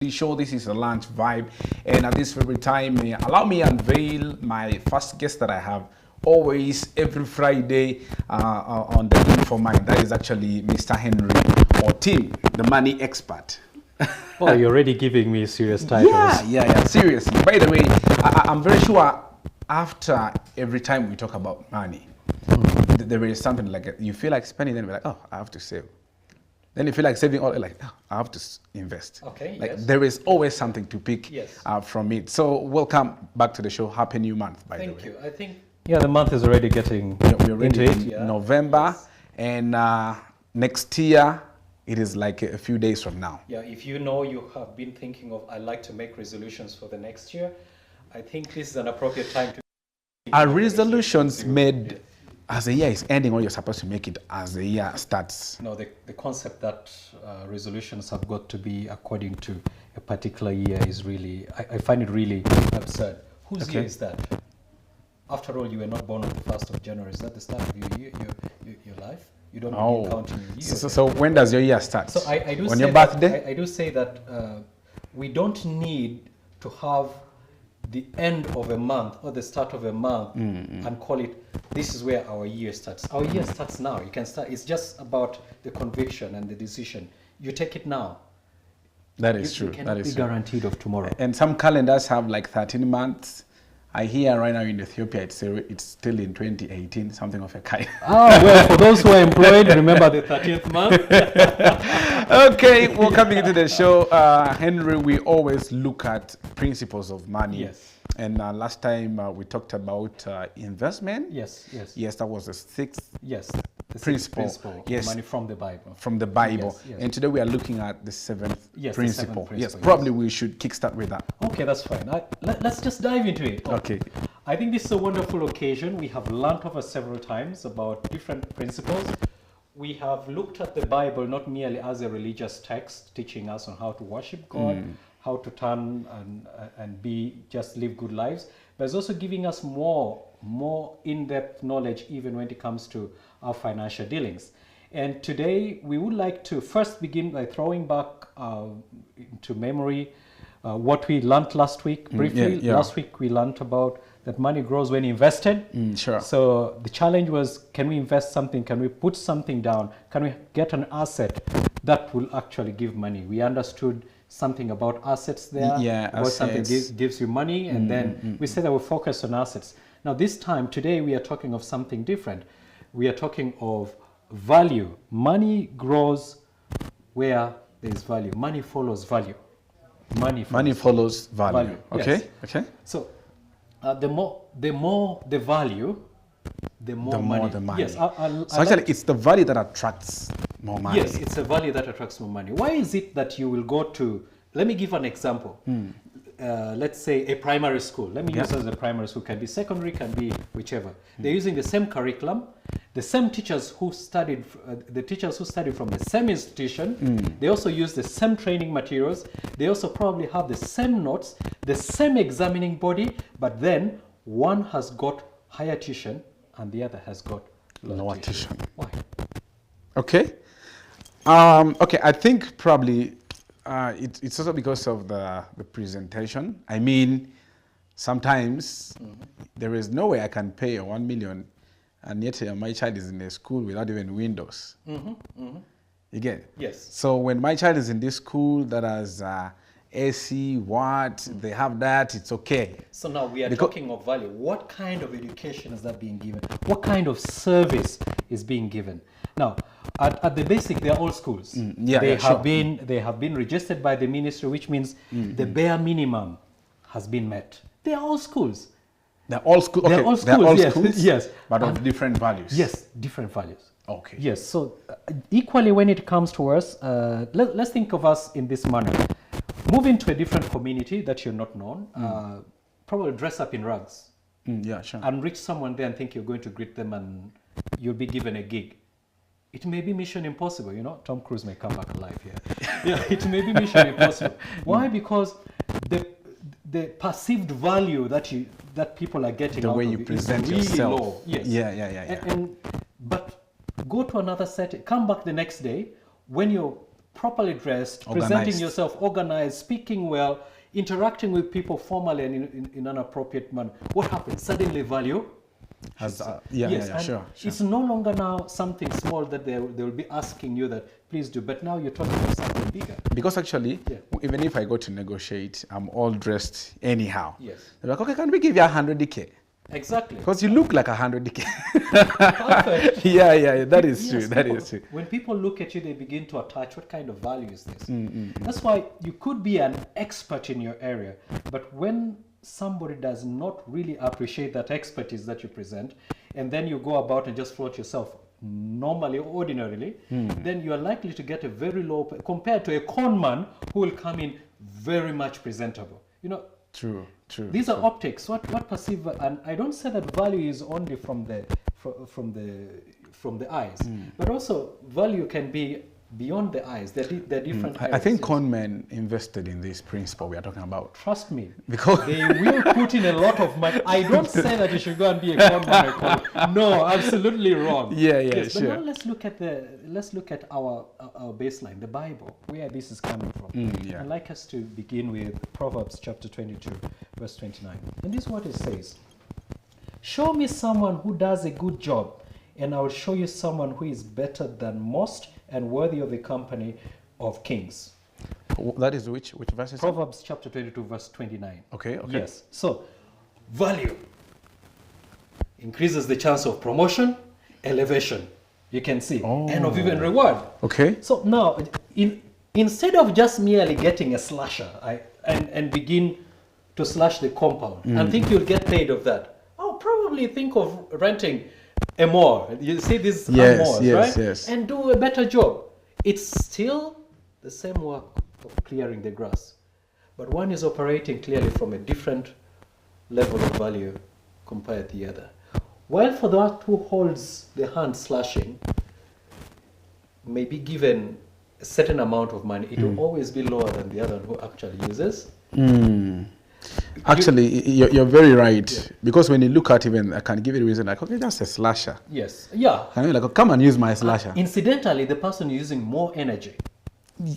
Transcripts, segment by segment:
Show. This is a lunch vibe, and at this very time, allow me unveil my first guest that I have always every Friday on the Info Mind. That is actually Mr. Henry Otim, the money expert. Oh, you're already giving me serious titles. Yeah. Seriously. By the way, I'm very sure after every time we talk about money, there is something like you feel like spending, then we're like, oh, I have to save. Then you feel like saving all, like, oh, I have to invest. Okay, like yes. There is always something to pick Yes. from it. So welcome back to the show. Happy new month, by the way. Thank you. I think the month is already getting We're already into in it. November, Yes. and next year, it is like a few days from now. Yeah, if you know you have been thinking of, I'd like to make resolutions for the next year, I think this is an appropriate time to... Are resolutions made as the year is ending, or you're supposed to make it as the year starts? No, the concept that resolutions have got to be according to a particular year is really, I find it really absurd. Whose year is that? After all, you were not born on the 1st of January. Is that the start of your life? You don't begin counting your years. So when does your year start? So I do on say your birthday? That, I do say that we don't need to have the end of a month or the start of a month and call it, this is where our year starts. Our year starts now. You can start. It's just about the conviction and the decision. You take it now. That is true. You cannot be guaranteed of tomorrow. And some calendars have like 13 months. I hear right now in Ethiopia, it's still in 2018, something of a kind. Ah, well, for those who are employed, remember the 30th month. Okay, well, coming into the show, Henry, we always look at principles of money. Yes. And last time we talked about investment. Yes. Yes, that was the sixth. Yes. The principle. Yes. Money from the Bible. From the Bible. Yes. And today we are looking at the seventh principle. Yes, principle. probably we should kickstart with that. Okay, that's fine. Let's just dive into it. Okay. I think this is a wonderful occasion. We have learned over several times about different principles. We have looked at the Bible not merely as a religious text teaching us on how to worship God, how to turn and live good lives, but it's also giving us more in-depth knowledge even when it comes to our financial dealings. And today we would like to first begin by throwing back into memory what we learned last week briefly. Last week we learned about that money grows when invested. Sure. So the challenge was, can we invest something? Can we put something down? Can we get an asset that will actually give money? We understood something about assets there. About something gives you money, and then we said that we focus on assets. Now this time, today, we are talking of something different. We are talking of value. Money grows where there is value. Money follows value. Money follows value. Okay. Yes. Okay. So the more the value, the more money. The money. Yes. So actually, it's the value that attracts more money. Yes, it's a value that attracts more money. Why is it that you will go to? Let me give an example. Let's say a primary school. Let me use as a primary school. Can be secondary, can be whichever. They're using the same curriculum. The same teachers who studied, from the same institution, they also use the same training materials. They also probably have the same notes, the same examining body, but then one has got higher tuition and the other has got lower tuition. Why? Okay. Okay, I think probably it's also because of the presentation. I mean, sometimes there is no way I can pay 1 million and yet my child is in a school without even windows. You get it? Yes. So when my child is in this school that has AC, they have that, it's okay. So now we are talking of value. What kind of education is that being given? What kind of service is being given? Now, at the basic, they are all schools. They have been registered by the ministry, which means the bare minimum has been met. They are all schools. They're all schools. Okay. They're all schools. Schools, yes. But of different values. Yes, different values. Okay. Yes. So equally, when it comes to us, let's think of us in this manner. Move into a different community that you're not known. Probably dress up in rags. Yeah, sure. And reach someone there and think you're going to greet them and you'll be given a gig. It may be mission impossible. You know, Tom Cruise may come back alive here. It may be mission impossible. Why? Because the perceived value that people are getting the out way of you it present is really yourself. low. Yes. Yeah. But go to another setting. Come back the next day when you're properly dressed, Organized. presenting yourself, organized, speaking well, interacting with people formally and in an appropriate manner, what happens? Suddenly value. Yeah, sure. It's no longer now something small that they will be asking you that please do, but now you're talking about something bigger. Because actually, even if I go to negotiate, I'm all dressed anyhow. Yes. They're like, okay, can we give you 100k? Exactly. Because you look like 100k. Perfect. Yeah, that is true. Yes, That is true. When people look at you, they begin to attach what kind of value is this. That's why you could be an expert in your area, but when somebody does not really appreciate that expertise that you present, and then you go about and just float yourself normally, ordinarily, then you are likely to get a very low compared to a con man who will come in very much presentable. You know. True. These are optics. What perceive, and I don't say that value is only from the eyes, but also value can be beyond the eyes. They're different. I think con men invested in this principle we are talking about. Trust me, because they will put in a lot of money. I don't say that you should go and be a con man. No, absolutely wrong. Yes, sure. But now let's look at our baseline, the Bible, where this is coming from. I'd like us to begin with Proverbs chapter 22, verse 29. And this is what it says: "Show me someone who does a good job, and I will show you someone who is better than most and worthy of the company of kings." That is which verse is Proverbs chapter 22, verse 29. Okay. Yes. So, value increases the chance of promotion, elevation. You can see, and of even reward. Okay. So now, instead of just merely getting a slasher and begin to slash the compound and think you'll get paid of that, I'll probably think of renting a more. You see these mores, right? Yes. And do a better job. It's still the same work of clearing the grass, but one is operating clearly from a different level of value compared to the other. While for that who holds the hand slashing may be given a certain amount of money, it will always be lower than the other who actually uses. Actually, you're very right. Because when you look at even, I can give you a reason like, okay, that's a slasher. Yes. Yeah. And you're like, come and use my slasher. Incidentally, the person using more energy.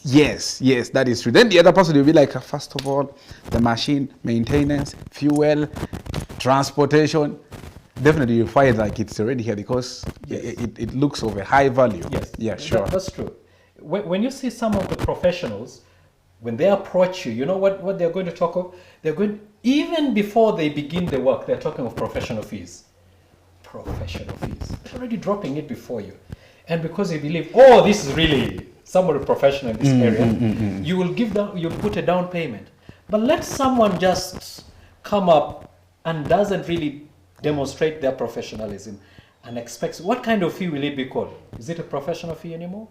Yes, that is true. Then the other person will be like, first of all, the machine, maintenance, fuel, transportation. Definitely you find like it's already here because it looks of a high value. Yes. Yeah, sure. That's true. When you see some of the professionals, when they approach you, you know what they're going to talk of? They're going, even before they begin the work, they're talking of professional fees. Professional fees. They're already dropping it before you. And because you believe, oh, this is really somebody professional in this area, you'll put a down payment. But let someone just come up and doesn't really demonstrate their professionalism and expects, what kind of fee will it be called? Is it a professional fee anymore?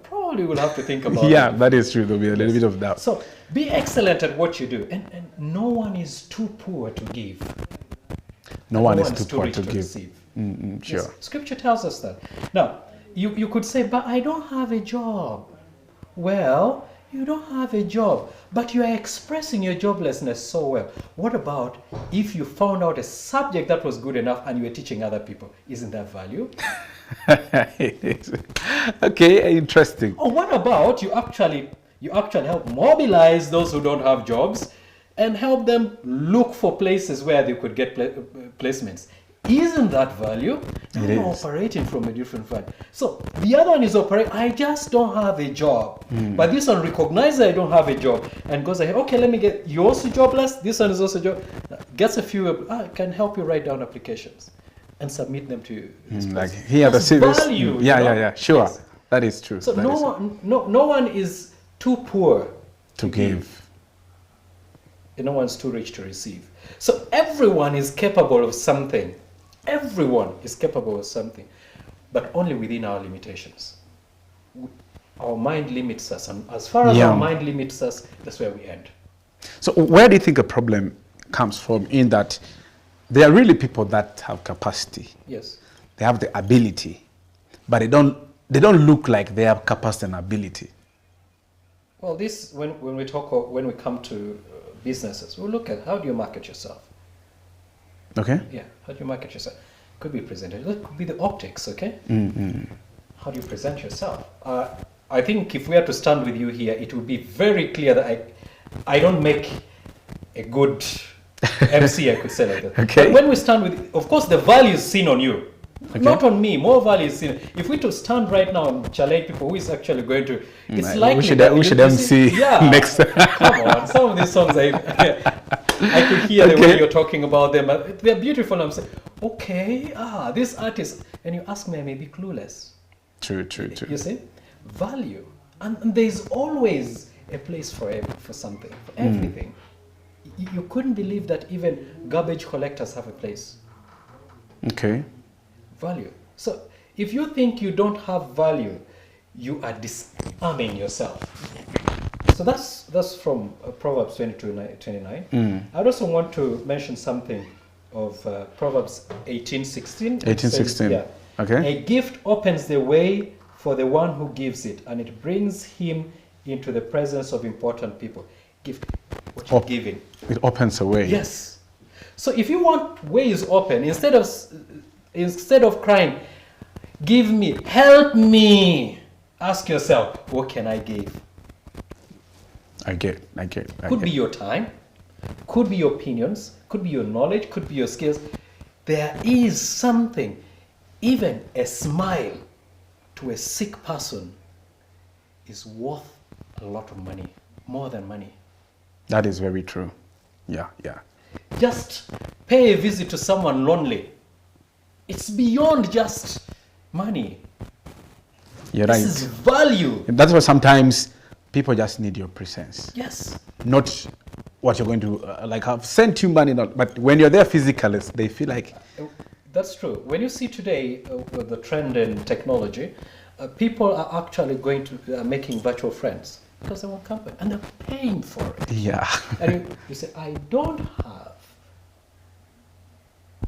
Probably we'll have to think about it. Yeah, that is true. There'll be a little bit of doubt. So be excellent at what you do. And no one is too poor to give. No one is too poor rich to give. Receive. Sure. Yes, Scripture tells us that. Now, you could say, but I don't have a job. Well, you don't have a job, but you are expressing your joblessness so well. What about if you found out a subject that was good enough and you were teaching other people? Isn't that value? Okay, interesting. Or what about you actually help mobilize those who don't have jobs and help them look for places where they could get placements? Isn't that value? Now you're operating from a different value. So the other one is I just don't have a job. But this one recognizes I don't have a job and goes ahead, okay, let me get, you're also jobless, this one is also job. Gets a few, can help you write down applications and submit them to his like here the service. Value. Yeah, sure. Yes. That is true. So no one is too poor to give. And no one's too rich to receive. So everyone is capable of something. Everyone is capable of something, but only within our limitations. Our mind limits us, and as far as our mind limits us, that's where we end. So where do you think a problem comes from in that there are really people that have capacity? Yes. They have the ability, but they don't look like they have capacity and ability. Well, this, when we come to businesses, we'll look at how do you market yourself. Okay. Yeah, how do you market yourself? Could be presented. That could be the optics, okay? How do you present yourself? I think if we are to stand with you here, it would be very clear that I don't make a good MC, I could say like that. Okay. But when we stand with, of course, the value is seen on you, okay. not on me. More value is seen. If we to stand right now and challenge people, who is actually going to? It's likely we should MC next. Come on, some of these songs I could hear the way you're talking about them. They're beautiful. I'm saying, okay, this artist, and you ask me, I may be clueless. True. You see, value, and there's always a place for something, for everything. You couldn't believe that even garbage collectors have a place. Okay. Value. So if you think you don't have value, you are disarming yourself. So that's from Proverbs 22:29. I also want to mention something of Proverbs 18:16. 18:16. Yeah. Okay. A gift opens the way for the one who gives it, and it brings him into the presence of important people. Gift, what you're giving. It opens a way. Yes. So if you want ways open, instead of crying, give me, help me, ask yourself, what can I give? I get. Could be your time, could be your opinions, could be your knowledge, could be your skills. There is something, even a smile to a sick person is worth a lot of money, more than money. That is very true. Yeah. Just pay a visit to someone lonely. It's beyond just money. You're right. This is value. That's why sometimes people just need your presence. Yes. Not what you're going to, like I've sent you money, but when you're there physically, they feel like... That's true. When you see today with the trend in technology, people are actually going to making virtual friends because they want company and they're paying for it. Yeah. And you say, I don't have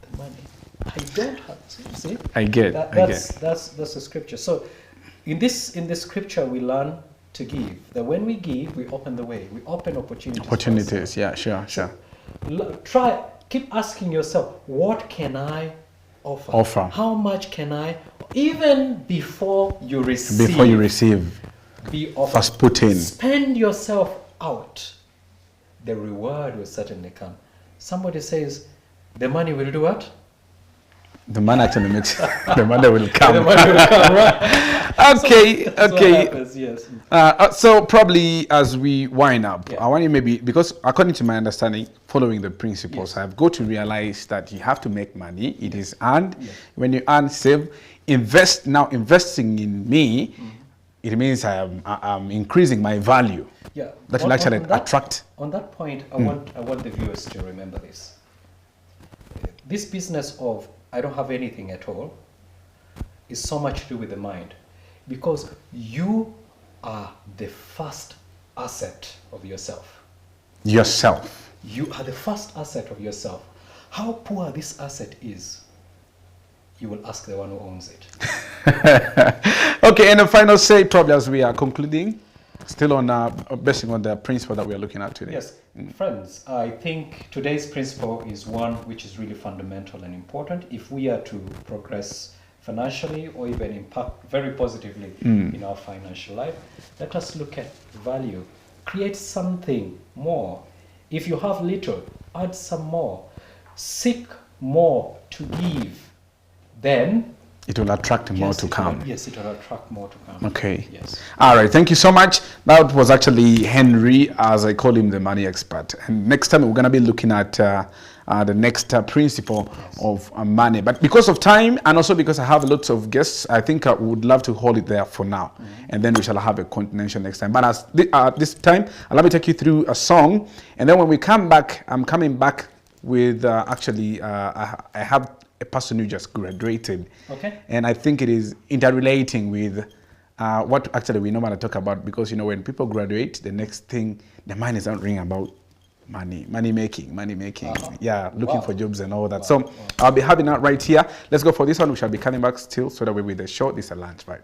the money. I don't have. See? I get. That's the scripture. So in this scripture we learn to give. That when we give, we open the way. We open opportunities. Opportunities. Yeah. Sure. So, keep asking yourself, what can I offer? How much can I? Even before you receive. Be offered. First put in. Spend yourself out. The reward will certainly come. Somebody says, the money will do what? The money actually makes the money will come. The money will come, right? Okay. So what happens, yes. So probably as we wind up, Yeah. I want you maybe, because according to my understanding, following the principles, Yes. I've got to realize that you have to make money. It is earned. Yes. When you earn, save, invest. Now investing in me, it means I'm increasing my value. Yeah. That will actually attract. On that point, I want the viewers to remember this. This business of I don't have anything at all is so much to do with the mind, because you are the first asset of yourself. Yourself. You are the first asset of yourself. How poor this asset is, you will ask the one who owns it. Okay, and the final say, probably as we are concluding, still on basing on the principle that we are looking at today. Yes, friends, I think today's principle is one which is really fundamental and important if we are to progress financially or even impact very positively in our financial life. Let us look at value. Create something more. If you have little, add some more. Seek more to give. Then it will attract more to come. Yes, it will attract more to come. Okay. Yes. All right. Thank you so much. That was actually Henry, as I call him, the money expert. And next time we're going to be looking at the next principle of money. But because of time and also because I have lots of guests, I think I would love to hold it there for now. And then we shall have a continuation next time. But as this time, allow me to take you through a song. And then when we come back, I'm coming back with I have a person who just graduated. Okay. And I think it is interrelating with what actually we normally talk about, because, you know, when people graduate, the next thing, the mind is not ringing about money making. Yeah, looking for jobs and all that. So I'll be having that right here. Let's go for this one. We shall be coming back still so that we're with the show. This is a lunch vibe.